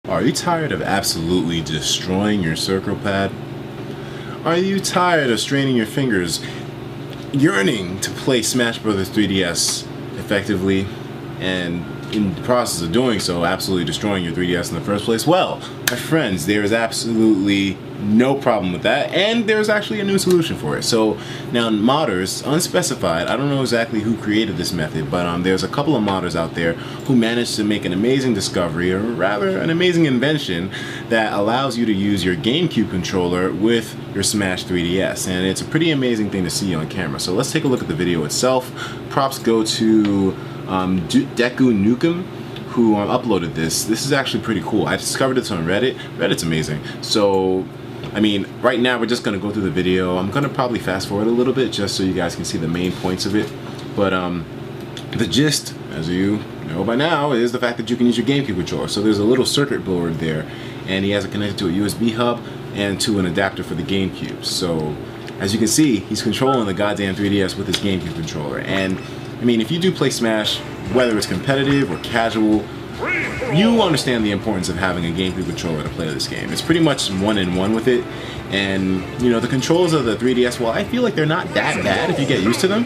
Are you tired of absolutely destroying your circle pad? Are you tired of straining your fingers, yearning to play Smash Bros. 3DS effectively, and in the process of doing so, absolutely destroying your 3DS in the first place? Well, my friends, there is absolutely no problem with that, and there's actually a new solution for it. So now modders, unspecified, I don't know exactly who created this method, but there's a couple of modders out there who managed to make an amazing discovery, or rather an amazing invention, that allows you to use your GameCube controller with your Smash 3DS, and it's a pretty amazing thing to see on camera. So let's take a look at the video itself. Props go to Etika I, who uploaded this. This is actually pretty cool. I discovered this on Reddit. Reddit's amazing. So I mean, right now we're just going to go through the video. I'm going to probably fast forward a little bit just so you guys can see the main points of it. But the gist, as you know by now, is the fact that you can use your GameCube controller. So there's a little circuit board there, and he has it connected to a USB hub and to an adapter for the GameCube. So as you can see, he's controlling the goddamn 3DS with his GameCube controller. And I mean, if you do play Smash, whether it's competitive or casual, you understand the importance of having a GameCube controller to play this game. It's pretty much one-in-one with it, and you know, the controls of the 3DS, well, I feel like they're not that bad if you get used to them.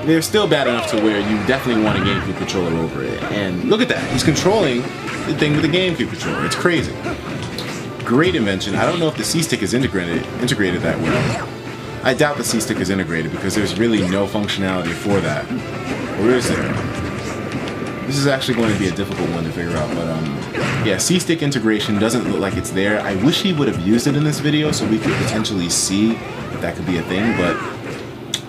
They're still bad enough to where you definitely want a GameCube controller over it. And look at that, he's controlling the thing with the GameCube controller. It's crazy. Great invention. I don't know if the C-Stick is integrated that well. I doubt the C-Stick is integrated because there's really no functionality for that. Or is there? This is actually going to be a difficult one to figure out, but yeah, C-Stick integration doesn't look like it's there. I wish he would have used it in this video so we could potentially see if that could be a thing, but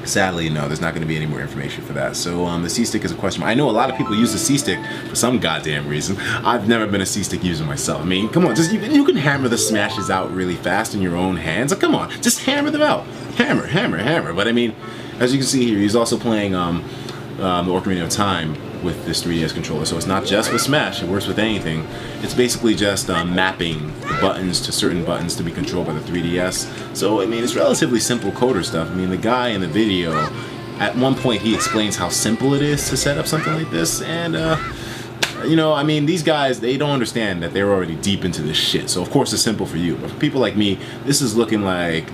sadly, no, there's not going to be any more information for that. So the C-Stick is a question. I know a lot of people use the C-Stick for some goddamn reason. I've never been a C-Stick user myself. I mean, come on, just you can hammer the smashes out really fast in your own hands. Like, come on, just hammer them out. Hammer, hammer, hammer. But I mean, as you can see here, he's also playing the Ocarina of Time with this 3DS controller, so it's not just with Smash, it works with anything. It's basically just mapping the buttons to certain buttons to be controlled by the 3DS. So I mean, it's relatively simple coder stuff. I mean, the guy in the video, at one point he explains how simple it is to set up something like this, and you know, I mean, these guys, they don't understand that they're already deep into this shit. So of course it's simple for you, but for people like me, this is looking like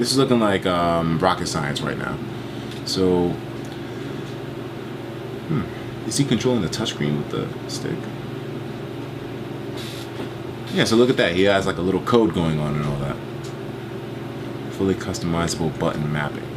rocket science right now. So is he controlling the touchscreen with the stick? Yeah, so look at that. He has like a little code going on and all that. Fully customizable button mapping.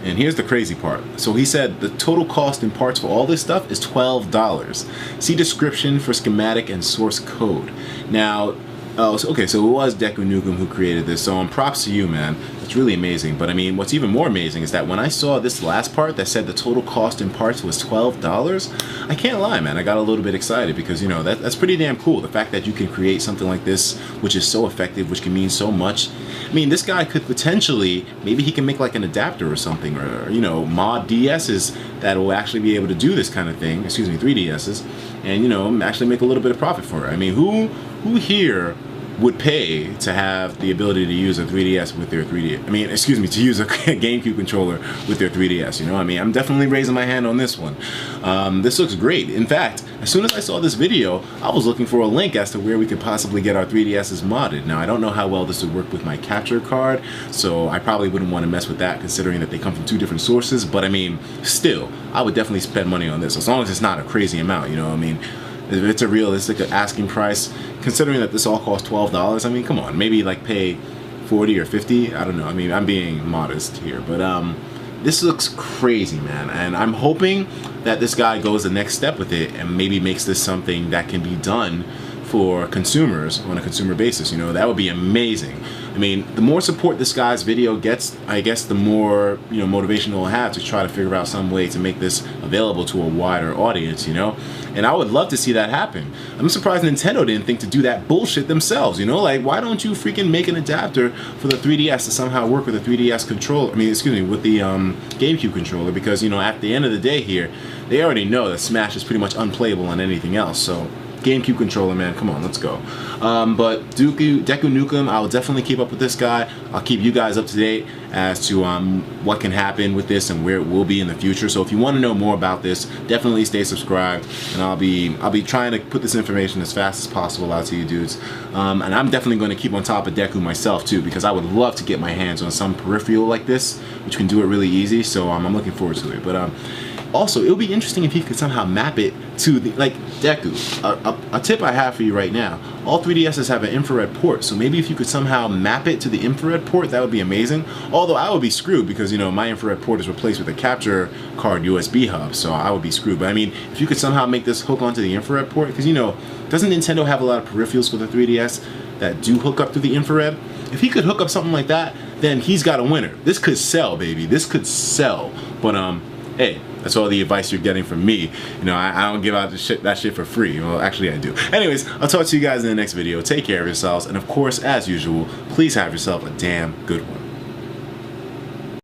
And here's the crazy part. So he said the total cost in parts for all this stuff is $12. See description for schematic and source code. Now, okay, so it was Etika I who created this, so props to you, man. It's really amazing. But I mean, what's even more amazing is that when I saw this last part that said the total cost in parts was $12, I can't lie, man, I got a little bit excited because, you know, that's pretty damn cool. The fact that you can create something like this, which is so effective, which can mean so much. I mean, this guy could potentially, maybe he can make like an adapter or something, or, you know, mod DS's that will actually be able to do this kind of thing, excuse me, 3DS's, and, you know, actually make a little bit of profit for it. I mean, who here would pay to have the ability to use a 3DS with their 3DS? I mean, excuse me, to use a GameCube controller with their 3DS, you know? I mean, I'm definitely raising my hand on this one. This looks great. In fact, as soon as I saw this video, I was looking for a link as to where we could possibly get our 3DSs modded. Now, I don't know how well this would work with my capture card, so I probably wouldn't want to mess with that considering that they come from two different sources, but I mean, still, I would definitely spend money on this, as long as it's not a crazy amount, you know? I mean, if it's a realistic asking price, considering that this all costs $12, I mean, come on, maybe like pay 40 or 50, I don't know. I mean, I'm being modest here, but this looks crazy, man, and I'm hoping that this guy goes the next step with it and maybe makes this something that can be done for consumers on a consumer basis. You know, that would be amazing. I mean, the more support this guy's video gets, I guess the more, you know, motivation it'll have to try to figure out some way to make this available to a wider audience, you know? And I would love to see that happen. I'm surprised Nintendo didn't think to do that bullshit themselves, you know? Like, why don't you freaking make an adapter for the 3DS to somehow work with the 3DS controller, I mean, excuse me, with the GameCube controller? Because, you know, at the end of the day here, they already know that Smash is pretty much unplayable on anything else, so GameCube controller, man. Come on, let's go. But Deku Nukem, I'll definitely keep up with this guy. I'll keep you guys up to date as to what can happen with this and where it will be in the future. So if you want to know more about this, definitely stay subscribed, and I'll be trying to put this information as fast as possible out to you dudes. And I'm definitely going to keep on top of Deku myself too, because I would love to get my hands on some peripheral like this, which can do it really easy. So I'm looking forward to it. But also, it would be interesting if you could somehow map it to the, like, Deku. A tip I have for you right now, all 3DSs have an infrared port, so maybe if you could somehow map it to the infrared port, that would be amazing. Although I would be screwed because, you know, my infrared port is replaced with a capture card USB hub, so I would be screwed. But I mean, if you could somehow make this hook onto the infrared port, because, you know, doesn't Nintendo have a lot of peripherals for the 3DS that do hook up through the infrared? If he could hook up something like that, then he's got a winner. This could sell, baby. This could sell. But hey, that's all the advice you're getting from me. You know, I don't give out that shit for free. Well, actually I do. Anyways, I'll talk to you guys in the next video. Take care of yourselves, and of course, as usual, please have yourself a damn good one.